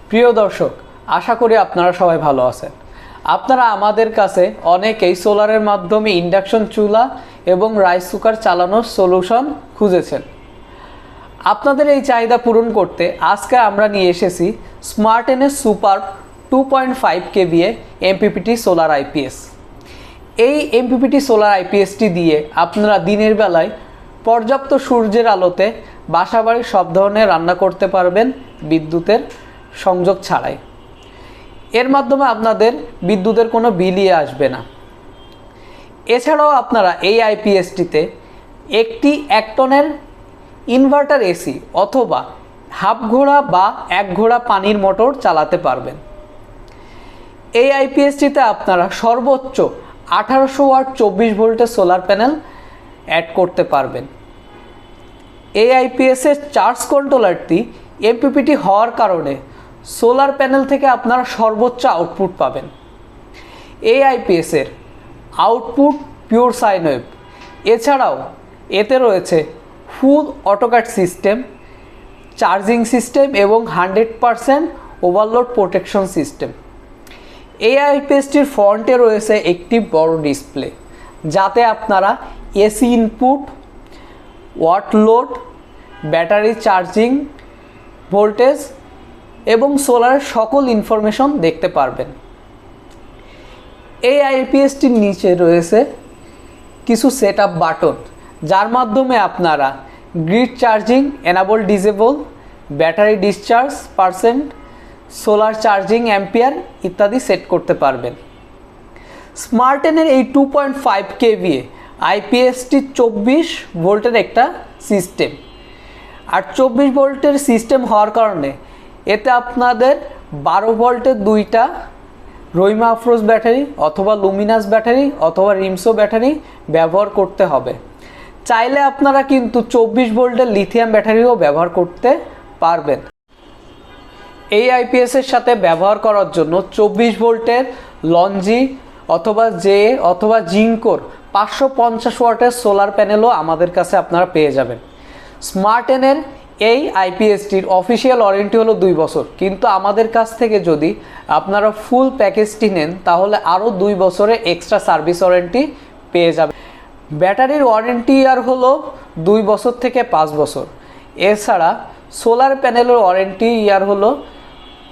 প্রিয় দর্শক, আশা করি আপনারা সবাই ভালো আছেন। আপনারা আমাদের কাছে অনেকেই সোলারের মাধ্যমে ইন্ডাকশন চুলা এবং রাইস কুকার চালানোর সলিউশন খুঁজেছেন। আপনাদের এই চাহিদা পূরণ করতে আজকে আমরা নিয়ে এসেছি স্মার্টেনের super 2.5 KVA MPPT solar IPS. এই এমপিপিটি সোলার আইপিএসটি দিয়ে আপনারা দিনের বেলায় পর্যাপ্ত সূর্যের আলোতে বাসাবাড়ির সব ধরনের রান্না করতে পারবেন বিদ্যুতের সংযোগ ছাড়াই। এর মাধ্যমে আপনাদের বিদ্যুতের কোনো বিলই আসবে না। এছাড়াও আপনারা এই আইপিএসটিতে একটি 1 টনের ইনভার্টার এসি অথবা হাফ ঘোড়া বা 1 ঘোড়া পানির মোটর চালাতে পারবেন। এই আইপিএসটিতে আপনারা সর্বোচ্চ 1800 ওয়াট 24 ভোল্টের সোলার প্যানেল অ্যাড করতে পারবেন। এই আইপিএসের চার্জ কন্ট্রোলারটি এমপিপিটি হওয়ার কারণে সোলার প্যানেল থেকে আপনারা সর্বোচ্চ আউটপুট পাবেন। এই আইপিএসের আউটপুট পিওর সাইন ওয়েভ। এছাড়াও এতে রয়েছে ফুল অটোকাট সিস্টেম, চার্জিং সিস্টেম এবং 100% ওভারলোড প্রোটেকশন সিস্টেম। এই আইপিএসটির ফ্রন্টে রয়েছে একটি বড় ডিসপ্লে, যাতে আপনারা AC input, watt load, battery charging voltage এবং সোলারের সকল ইনফরমেশন দেখতে পারবেন। এই আইপিএসটির নিচে রয়েছে কিছু সেটআপ বাটন, যার মাধ্যমে আপনারা grid charging enable disable, battery discharge percent, solar charging ampere ইত্যাদি সেট করতে পারবেন। স্মার্টেনের এই 2.5 কেভিএ আইপিএসটি 24 ভোল্টের একটা সিস্টেম। আর 24 ভোল্টের সিস্টেম হওয়ার কারণে এতে আপনাদের 12 ভোল্টের দুইটা রহিমা আফরোজ ব্যাটারি অথবা লুমিনাস ব্যাটারি অথবা রিমসো ব্যাটারি ব্যবহার করতে হবে। চাইলে আপনারা কিন্তু 24 ভোল্টের লিথিয়াম ব্যাটারিও ব্যবহার করতে পারবেন। এই আইপিএসের সাথে ব্যবহার করার জন্য 24 ভোল্টের লঞ্জি অথবা জে অথবা জিঙ্কোর 550 ওয়াটের সোলার প্যানেলও আমাদের কাছে আপনারা পেয়ে যাবেন। স্মার্টেনের এই আইপিএসটির অফিসিয়াল ওয়ারেন্টি হলো 2 বছর, কিন্তু আমাদের কাছ থেকে যদি আপনারা ফুল প্যাকেজটি নেন তাহলে আরও 2 বছরের এক্সট্রা সার্ভিস ওয়ারেন্টি পেয়ে যাবেন। ব্যাটারির ওয়ারেন্টি ইয়ার হলো 2 বছর থেকে 5 বছর। এছাড়া সোলার প্যানেলের ওয়ারেন্টি ইয়ার হলো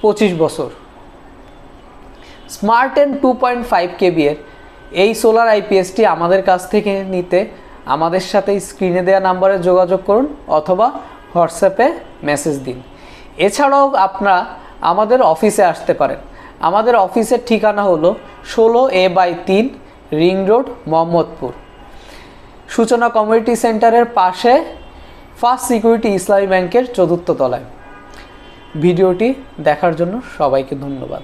25 বছর। স্মার্টেন 2.5 কেভিএর এই সোলার আইপিএসটি আমাদের কাছ থেকে নিতে আমাদের সাথে স্ক্রিনে দেওয়া নাম্বারে যোগাযোগ করুন অথবা হোয়াটসঅ্যাপে মেসেজ দিন। এছাড়াও আপনারা আমাদের অফিসে আসতে পারেন। আমাদের অফিসের ঠিকানা হলো 16A/3 রিং রোড, মোহাম্মদপুর, সূচনা কমিউনিটি সেন্টারের পাশে ফার্স্ট সিকিউরিটি ইসলামী ব্যাংকের 4র্থ তলায়। ভিডিওটি দেখার জন্য সবাইকে ধন্যবাদ।